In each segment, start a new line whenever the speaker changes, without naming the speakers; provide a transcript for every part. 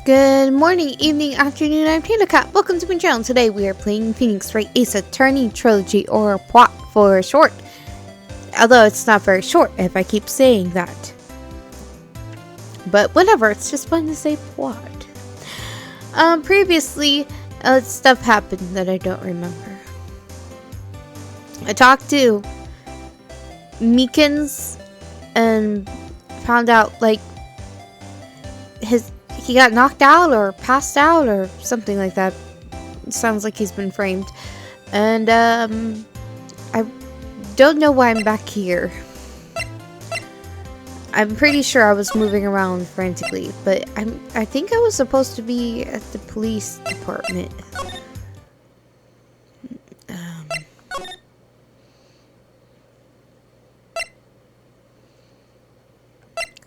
Good morning, evening, afternoon, I'm Panda Cat. Welcome to my channel. Today we are playing Phoenix Wright Ace Attorney Trilogy, or PWAT for short. Although it's not very short if I keep saying that. But whatever, it's just fun to say PWAT. Previously, stuff happened that I don't remember. I talked to Meekins and found out, like, he got knocked out or passed out or something like that. It sounds like he's been framed. And I don't know why I'm back here. I'm pretty sure I was moving around frantically, but I think I was supposed to be at the police department.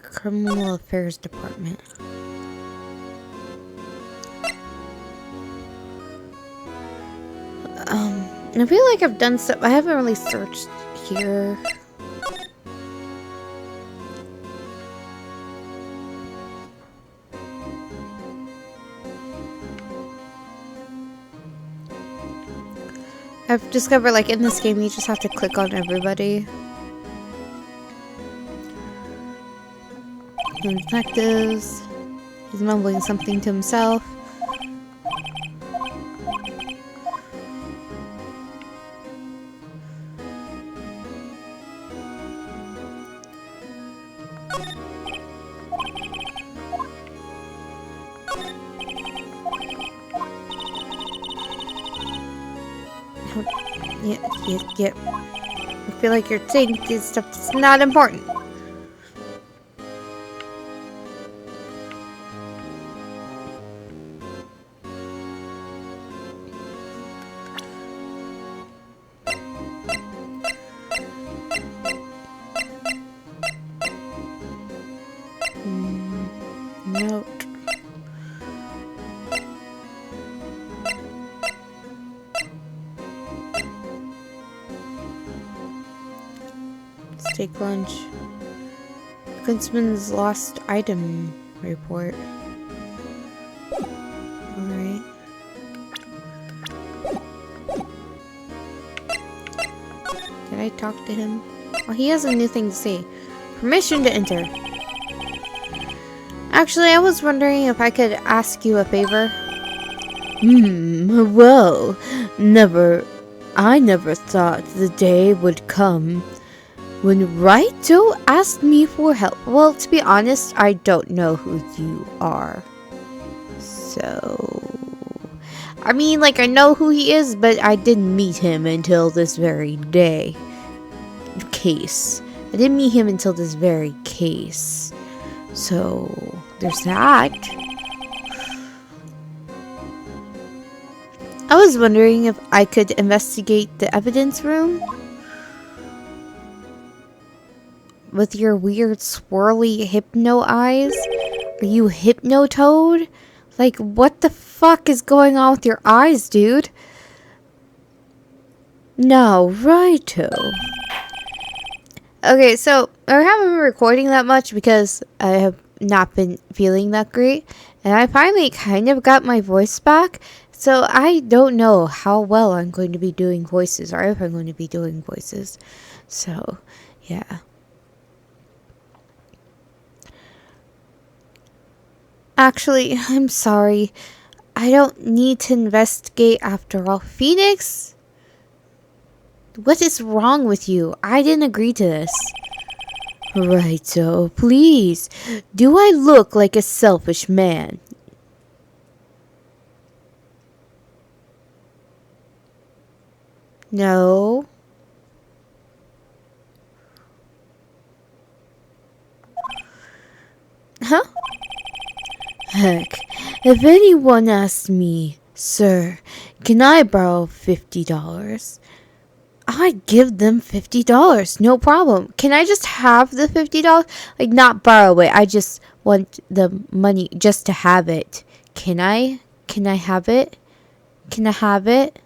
Criminal Affairs Department. I feel like I've done stuff. I haven't really searched here. I've discovered, like, in this game, you just have to click on everybody. The detectives. He's mumbling something to himself. Yeah. I feel like you're saying this stuff that's not important. Note. Take lunch. Kunzman's lost item report. Alright. Did I talk to him? Well, he has a new thing to say. Permission to enter. Actually, I was wondering if I could ask you a favor. Well, I never thought the day would come when Raito asked me for help. Well, to be honest, I don't know who you are. So, I mean, like, I know who he is, but I didn't meet him until this very case. I didn't meet him until this very case. So, there's that. I was wondering if I could investigate the evidence room with your weird swirly hypno eyes. Are you hypnotoad? Like, what the fuck is going on with your eyes, dude? No, righto. Okay, so I haven't been recording that much because I have not been feeling that great, and I finally kind of got my voice back. So I don't know how well I'm going to be doing voices, or if I'm going to be doing voices. So, yeah. Actually, I'm sorry. I don't need to investigate after all. Phoenix? What is wrong with you? I didn't agree to this. Righto, please. Do I look like a selfish man? No. Huh? Heck, if anyone asks me, sir, can I borrow $50? I'd give them $50, no problem. Can I just have the $50? Like, not borrow it. I just want the money just to have it. Can I? Can I have it? Can I have it?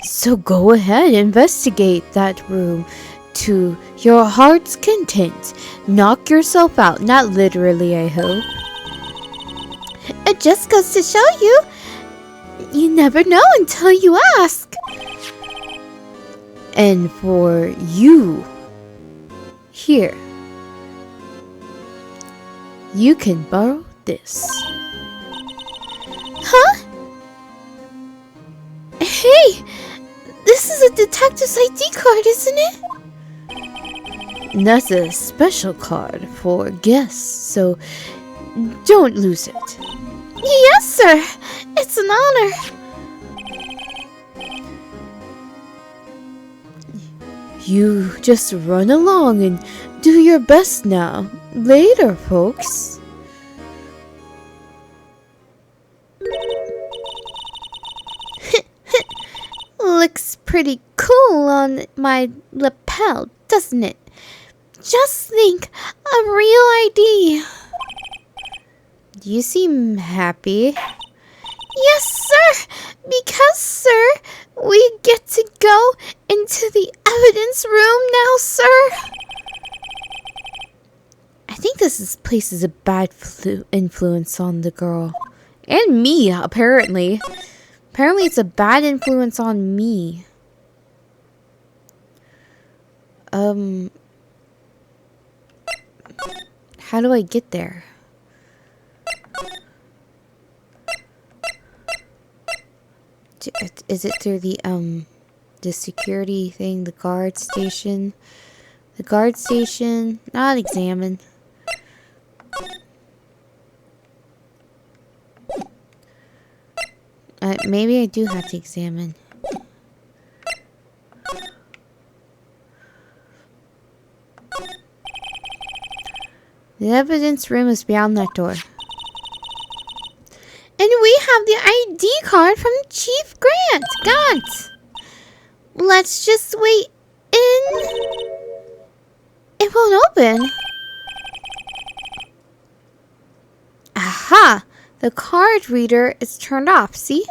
So go ahead, investigate that room to your heart's content. Knock yourself out. Not literally, I hope. It just goes to show you, you never know until you ask. And for you, here, you can borrow this. Huh? Hey, this is a detective's ID card, isn't it? That's a special card for guests, so don't lose it. Yes, sir. It's an honor. You just run along and do your best now. Later, folks. Looks pretty cool on my lapel, doesn't it? Just think, a real ID. You seem happy. Yes, sir. Because, sir, we get to go into the evidence room now, sir. I think this place is a bad influence on the girl. And me, apparently. Apparently it's a bad influence on me. How do I get there? Is it through the security thing, the guard station? The guard station, not examine. Maybe I do have to examine. The evidence room is beyond that door. And we have the ID card from Chief Gant. Let's just wait in. It won't open. Aha! The card reader is turned off, see?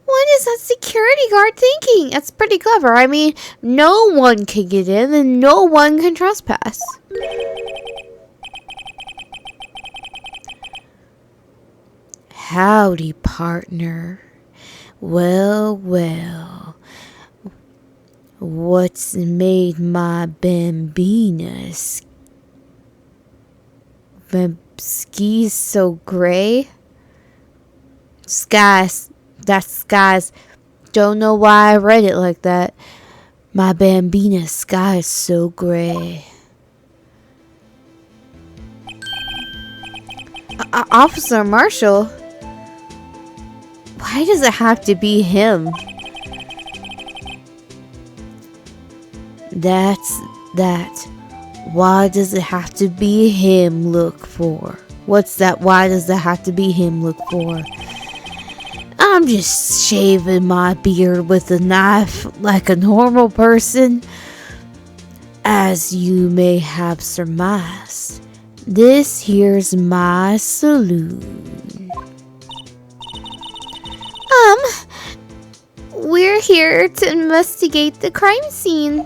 What is that security guard thinking? That's pretty clever. I mean, no one can get in and no one can trespass. Howdy, partner. Well, well. What's made my bambina skis so gray? Skies. That's skies. Don't know why I read it like that. My bambina sky is so gray. Officer Marshall? Why does it have to be him? That's that. Why does it have to be him look for? What's that? Why does it have to be him look for? I'm just shaving my beard with a knife like a normal person. As you may have surmised, this here's my saloon. We're here to investigate the crime scene.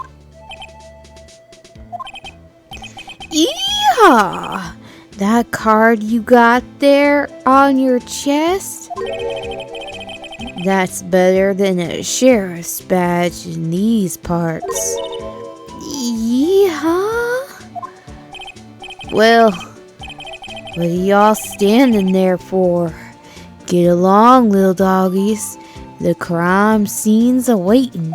Yeehaw! That card you got there on your chest? That's better than a sheriff's badge in these parts. Yeehaw! Well, what are y'all standing there for? Get along, little doggies. The crime scene's awaiting.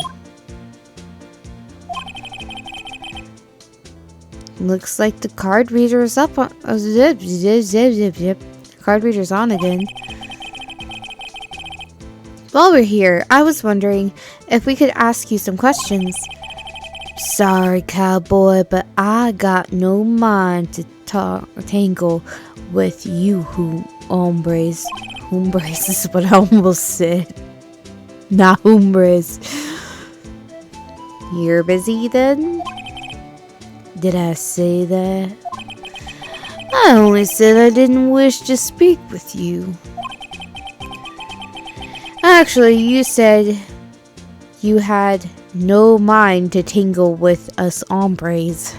Looks like the card reader's up on. Oh, zip. Card reader's on again. While we're here, I was wondering if we could ask you some questions. Sorry, cowboy, but I got no mind to tangle with you hombres. Hombres is what I almost said. Not hombres. You're busy then? Did I say that? I only said I didn't wish to speak with you. Actually, you said you had no mind to tangle with us hombres.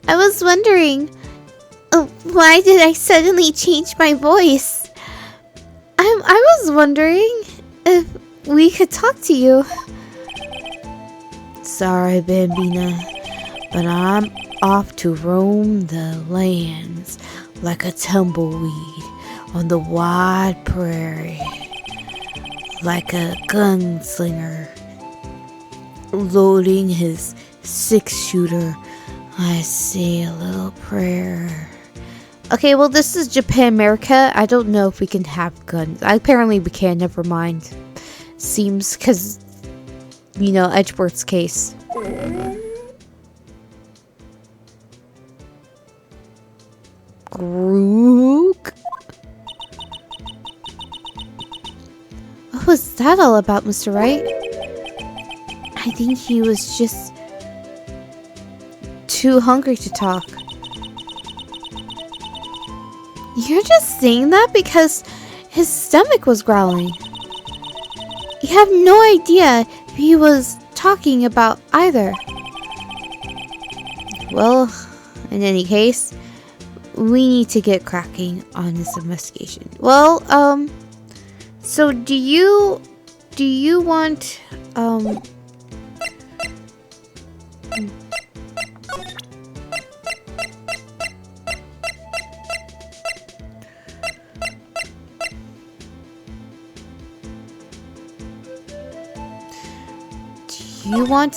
I was wondering, why did I suddenly change my voice? I was wondering if we could talk to you. Sorry, Bambina, but I'm off to roam the lands like a tumbleweed on the wide prairie, like a gunslinger loading his 6-shooter. I say a little prayer. Okay, well, this is Japan, America. I don't know if we can have guns. Apparently we can, never mind. Seems, because, you know, Edgeworth's case. Grook? What was that all about, Mr. Wright? I think he was just too hungry to talk. You're just saying that because his stomach was growling. You have no idea if he was talking about either. Well, in any case, we need to get cracking on this investigation. Well, so do you want, do you want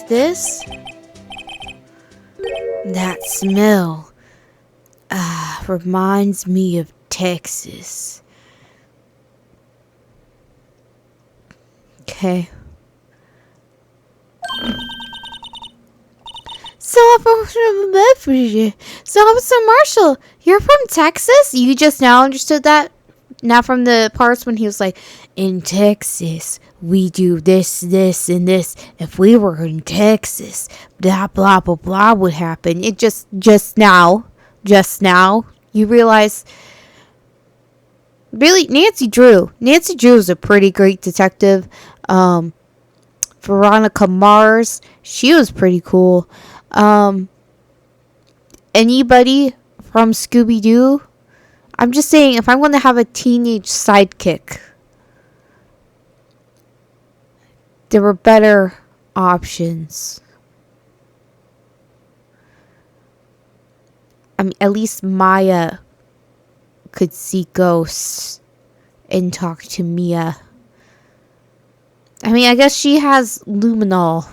this? That smell reminds me of Texas. Okay. So, Officer Marshall, you're from Texas? You just now understood that? Not from the parts when he was like, in Texas, we do this, this, and this. If we were in Texas, blah, blah, blah, blah would happen. It just now, you realize, really, Nancy Drew is a pretty great detective. Veronica Mars, she was pretty cool. Anybody from Scooby-Doo? I'm just saying, if I'm going to have a teenage sidekick, there were better options. I mean, at least Maya could see ghosts and talk to Mia. I mean, I guess she has luminol.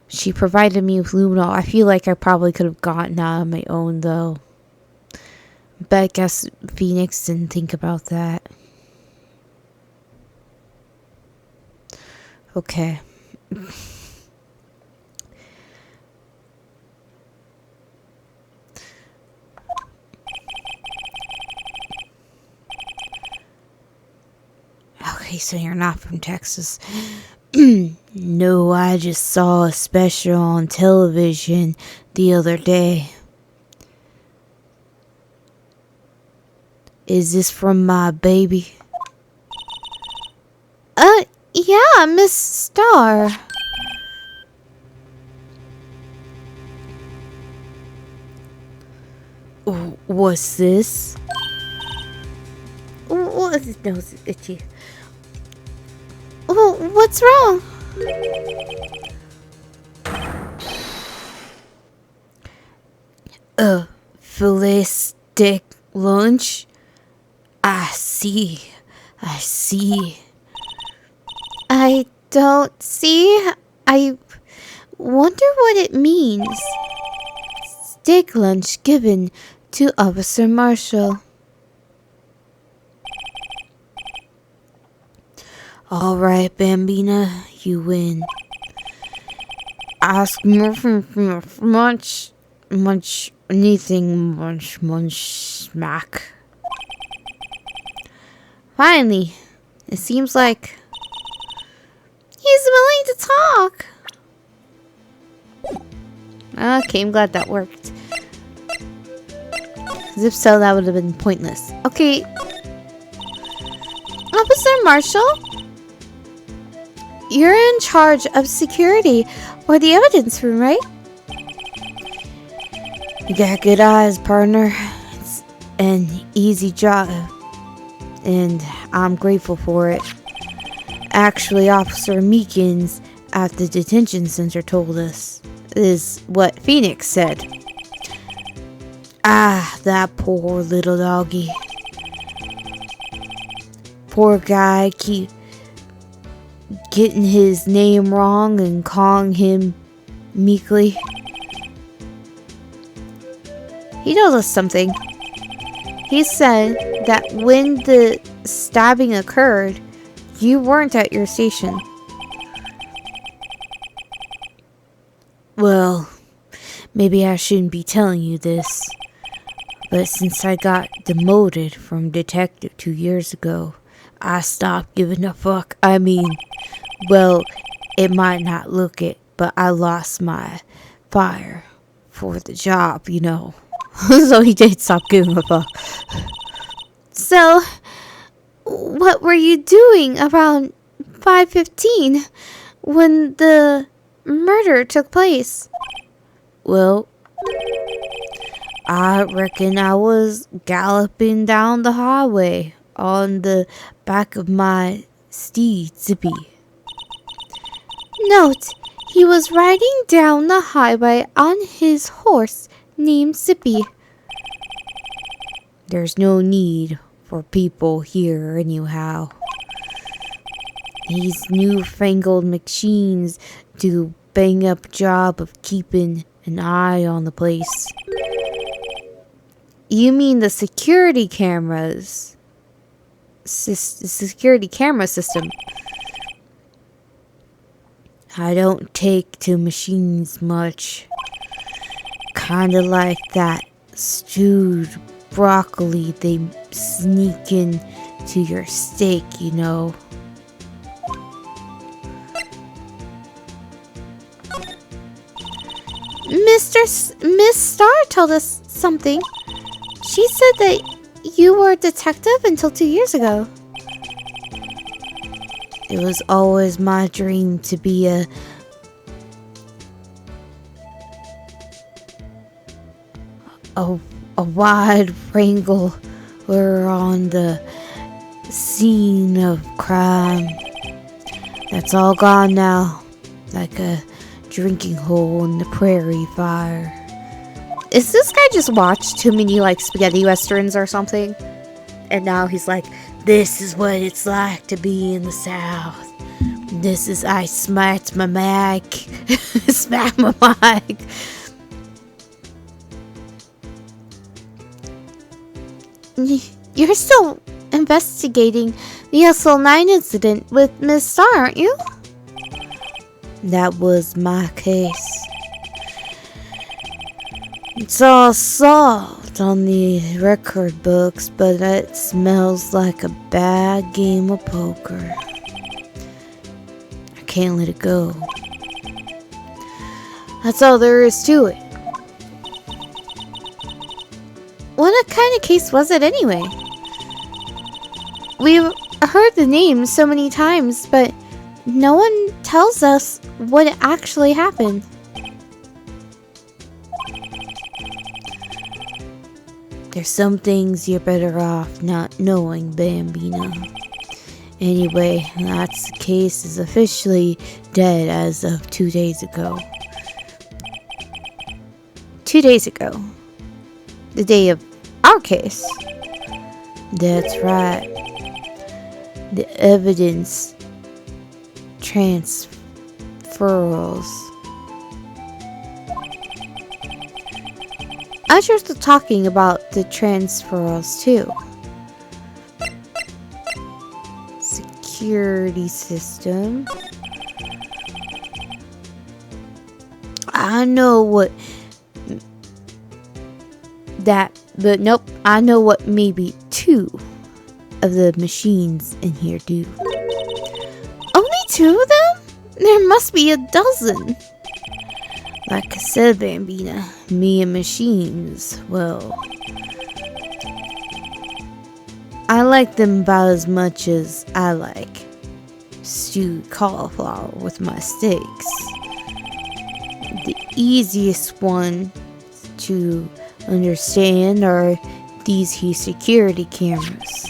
She provided me with luminol. I feel like I probably could have gotten out on my own, though. But I guess Phoenix didn't think about that. Okay. Okay, so you're not from Texas. No, I just saw a special on television the other day. Is this from my baby? Yeah, Miss Star. What's this? What is his nose itchy? What's wrong? Filet stick lunch? I see. I don't see. I wonder what it means. Steak lunch given to Officer Marshall. Alright, Bambina, you win. Ask much, anything, much, smack. Finally, it seems like he's willing to talk. Okay, I'm glad that worked. Because if so, that would have been pointless. Okay. Officer Marshall? You're in charge of security for the evidence room, right? You got good eyes, partner. It's an easy job, and I'm grateful for it. Actually, Officer Meekins at the detention center told us, is what Phoenix said. Ah, that poor little doggy. Poor guy, keep getting his name wrong and calling him Meekly. He told us something. He said that when the stabbing occurred, you weren't at your station. Well, maybe I shouldn't be telling you this, but since I got demoted from detective 2 years ago, I stopped giving a fuck. I mean, well, it might not look it, but I lost my fire for the job, you know. So he did stop giving a fuck. So, what were you doing around 5:15 when the murder took place? Well, I reckon I was galloping down the highway on the back of my steed, Zippy. Note, he was riding down the highway on his horse named Zippy. There's no need for people here anyhow. These newfangled machines do a bang up job of keeping an eye on the place. You mean the security cameras? Security camera system. I don't take to machines much. Kinda like that stewed broccoli they sneak in to your steak, you know. Miss Starr told us something. She said that you were a detective until 2 years ago. It was always my dream to be a wide wrangler on the scene of crime. That's all gone now, like a drinking hole in the prairie fire. Is this guy just watched too many like spaghetti westerns or something? And now he's like, this is what it's like to be in the South. This is, I smacked my mic. Smack my mic. You're still investigating the SL9 incident with Miss Starr, aren't you? That was my case. It's all solved on the record books, but it smells like a bad game of poker. I can't let it go. That's all there is to it. What kind of case was it anyway? We've heard the name so many times, but no one tells us what actually happened. There's some things you're better off not knowing, Bambino. Anyway, that's case is officially dead as of 2 days ago. 2 days ago. The day of our case. That's right. The evidence transfers. I was just talking about the transfers too. Security system. I know what that, but nope, I know what maybe 2 of the machines in here do. Only 2 of them? There must be a dozen. Like I said, Bambina, me and machines, well, I like them about as much as I like stewed cauliflower with my steaks. The easiest one to understand are these here security cameras.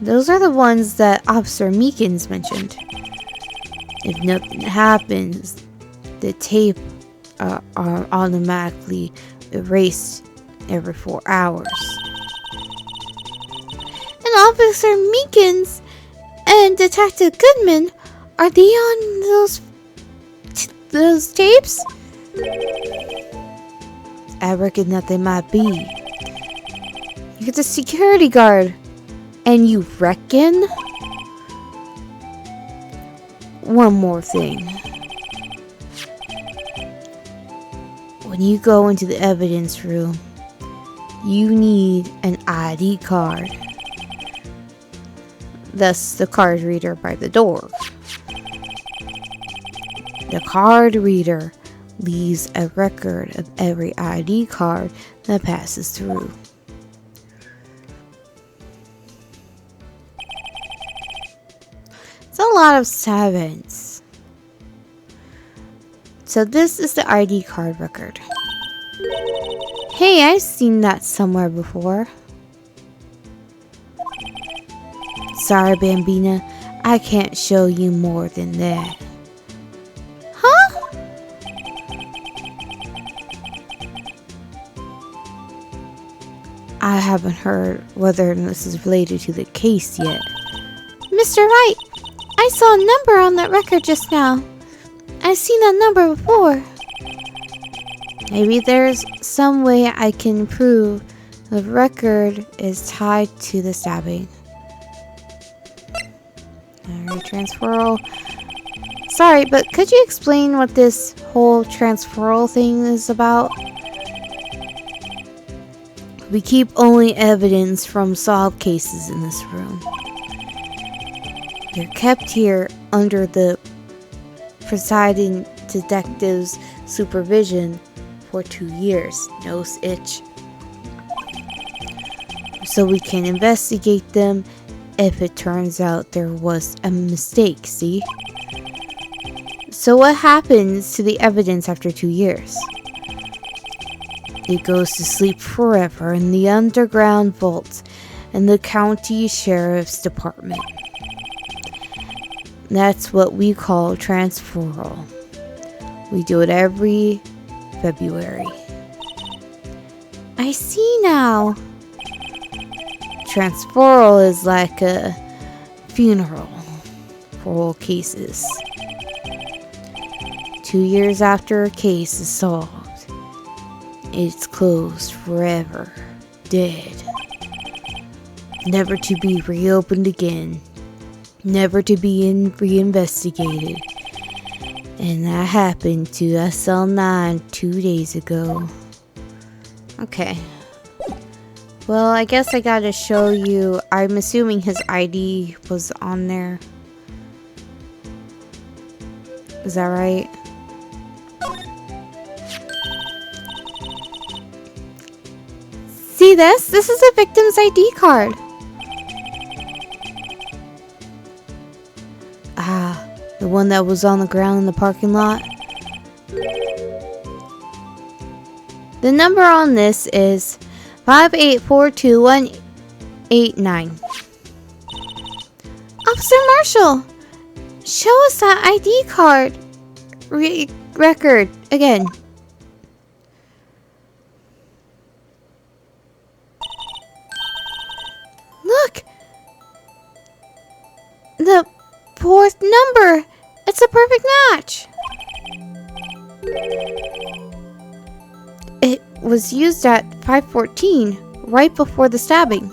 Those are the ones that Officer Meekins mentioned. If nothing happens, the tape are automatically erased every 4 hours. And Officer Meekins and Detective Goodman, are they on those tapes? I reckon that they might be. You're the security guard, and you reckon? One more thing. When you go into the evidence room, you need an ID card. Thus, the card reader by the door. The card reader leaves a record of every ID card that passes through. It's a lot of sevens. So this is the ID card record. Hey, I've seen that somewhere before. Sorry, Bambina, I can't show you more than that. Huh? I haven't heard whether this is related to the case yet. Mr. Wright, I saw a number on that record just now. I've seen that number before. Maybe there's some way I can prove the record is tied to the stabbing. Alright, transferal. Sorry, but could you explain what this whole transferal thing is about? We keep only evidence from solved cases in this room. They're kept here under the presiding detective's supervision for 2 years. No itch. So we can investigate them if it turns out there was a mistake, see? So what happens to the evidence after 2 years? It goes to sleep forever in the underground vaults in the county sheriff's department. That's what we call transferal. We do it every February. I see now. Transferal is like a funeral for all cases. 2 years after a case is solved, it's closed forever, dead. Never to be reopened again. Never to be reinvestigated. And that happened to SL9 2 days ago. Okay. Well, I guess I gotta show you. I'm assuming his ID was on there. Is that right? See this? This is a victim's ID card. Ah, the one that was on the ground in the parking lot. The number on this is 5842189. Officer Marshall, show us that ID card record again. Look! The fourth number! It's a perfect match! It was used at 5:14, right before the stabbing.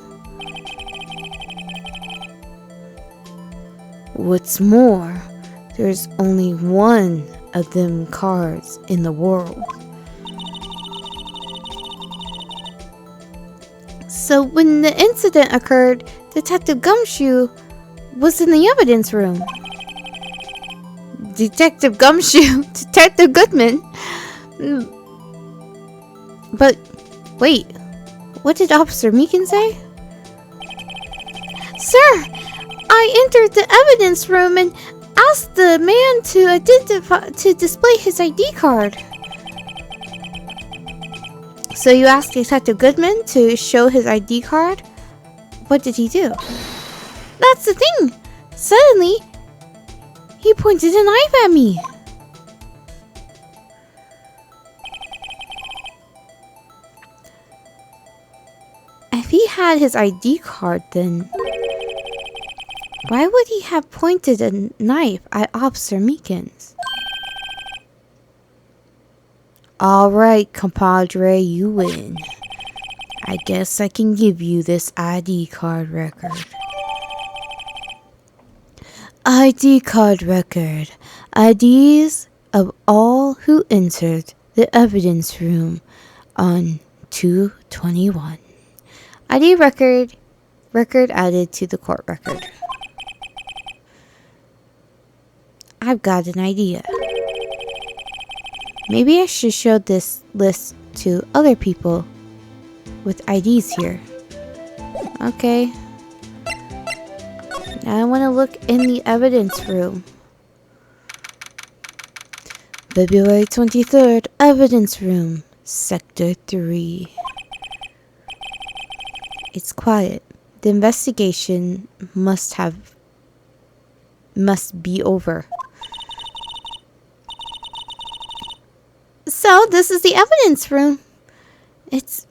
What's more, there's only one of them cards in the world. So when the incident occurred, Detective Gumshoe was in the evidence room. Detective Gumshoe? Detective Goodman? But, wait, what did Officer Meekin say? Sir, I entered the evidence room and asked the man to display his ID card. So you asked Detective Goodman to show his ID card? What did he do? That's the thing! Suddenly, he pointed a knife at me. If he had his ID card, then why would he have pointed a knife at Officer Meekins? Alright, compadre, you win. I guess I can give you this ID card record. ID card record. IDs of all who entered the evidence room on 2/21. ID record added to the court record. I've got an idea. Maybe I should show this list to other people with IDs here. Okay. Now I want to look in the evidence room. February 23rd, evidence room, Sector 3. It's quiet. The investigation must be over. So, this is the evidence room. It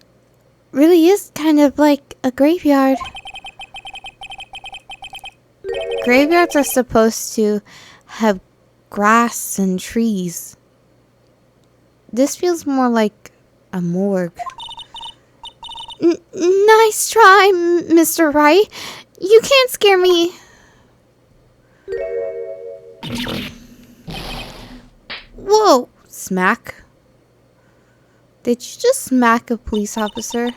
really is kind of like a graveyard. Graveyards are supposed to have grass and trees. This feels more like a morgue. Nice try, Mr. Wright. You can't scare me. Whoa, smack. Did you just smack a police officer?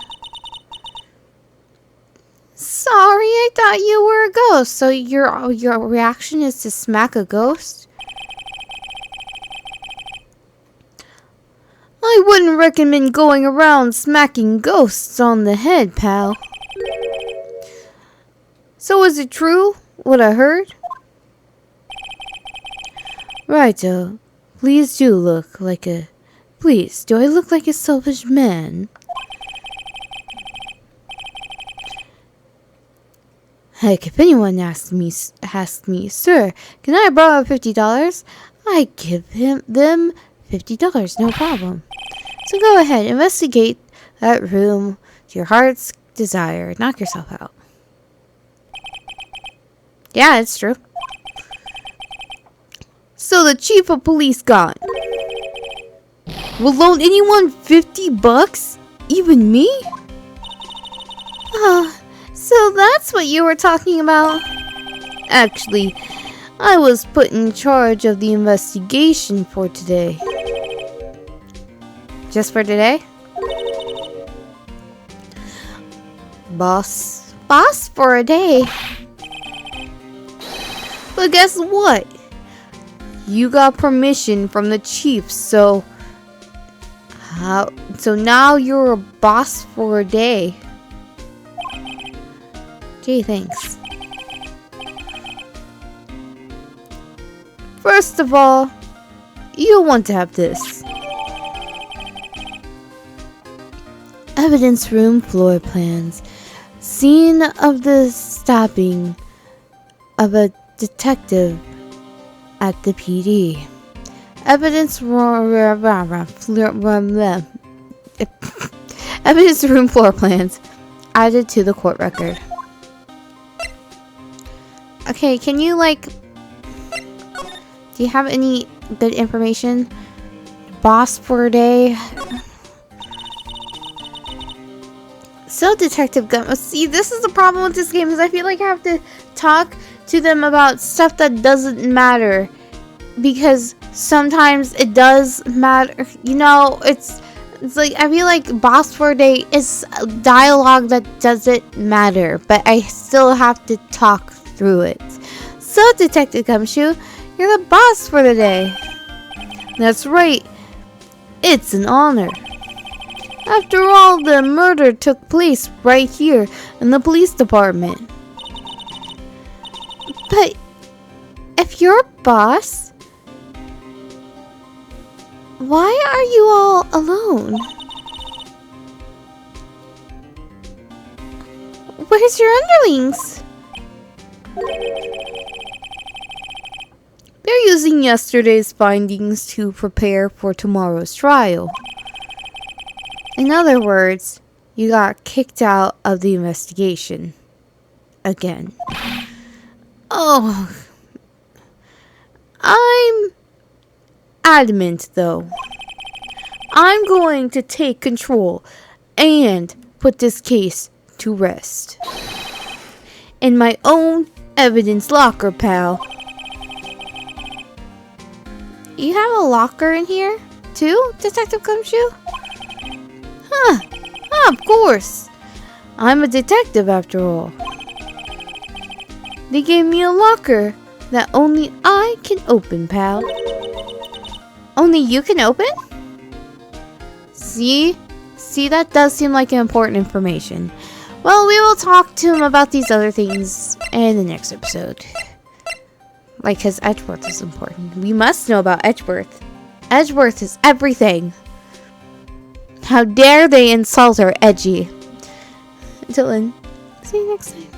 Sorry, I thought you were a ghost. So your reaction is to smack a ghost? I wouldn't recommend going around smacking ghosts on the head, pal. So is it true, what I heard? Righto. Please do look like a... Please, do I look like a selfish man? Heck, if anyone asks me, Sir, can I borrow $50? I give them $50, no problem. So go ahead, investigate that room to your heart's desire. Knock yourself out. Yeah, it's true. So the chief of police gone. Will loan anyone $50? Even me? So that's what you were talking about. Actually, I was put in charge of the investigation for today. Just for today? Boss for a day. But guess what? You got permission from the chief, so now you're a boss for a day. Gee, thanks. First of all, you'll want to have this. Evidence room floor plans. Scene of the stabbing of a detective at the PD. Evidence evidence room floor plans added to the court record. Okay, can you do you have any good information? Boss for a day. So Detective Gun. See, this is the problem with this game, is I feel like I have to talk to them about stuff that doesn't matter, because sometimes it does matter. You know, it's like I feel like Boss for a Day is dialogue that doesn't matter, but I still have to talk through it. So Detective Gumshoe, you're the boss for the day. That's right. It's an honor. After all, the murder took place right here in the police department. But if your boss? Why are you all alone? Where's your underlings? They're using yesterday's findings to prepare for tomorrow's trial. In other words, you got kicked out of the investigation. Again. Oh. I'm adamant, though. I'm going to take control and put this case to rest. In my own evidence locker, pal. You have a locker in here, too, Detective Gumshoe? Huh. Of course. I'm a detective, after all. They gave me a locker that only I can open, pal. Only you can open? See, that does seem like important information. Well, we will talk to him about these other things in the next episode. Like, because Edgeworth is important. We must know about Edgeworth. Edgeworth is everything. How dare they insult our Edgy. Until then, see you next time.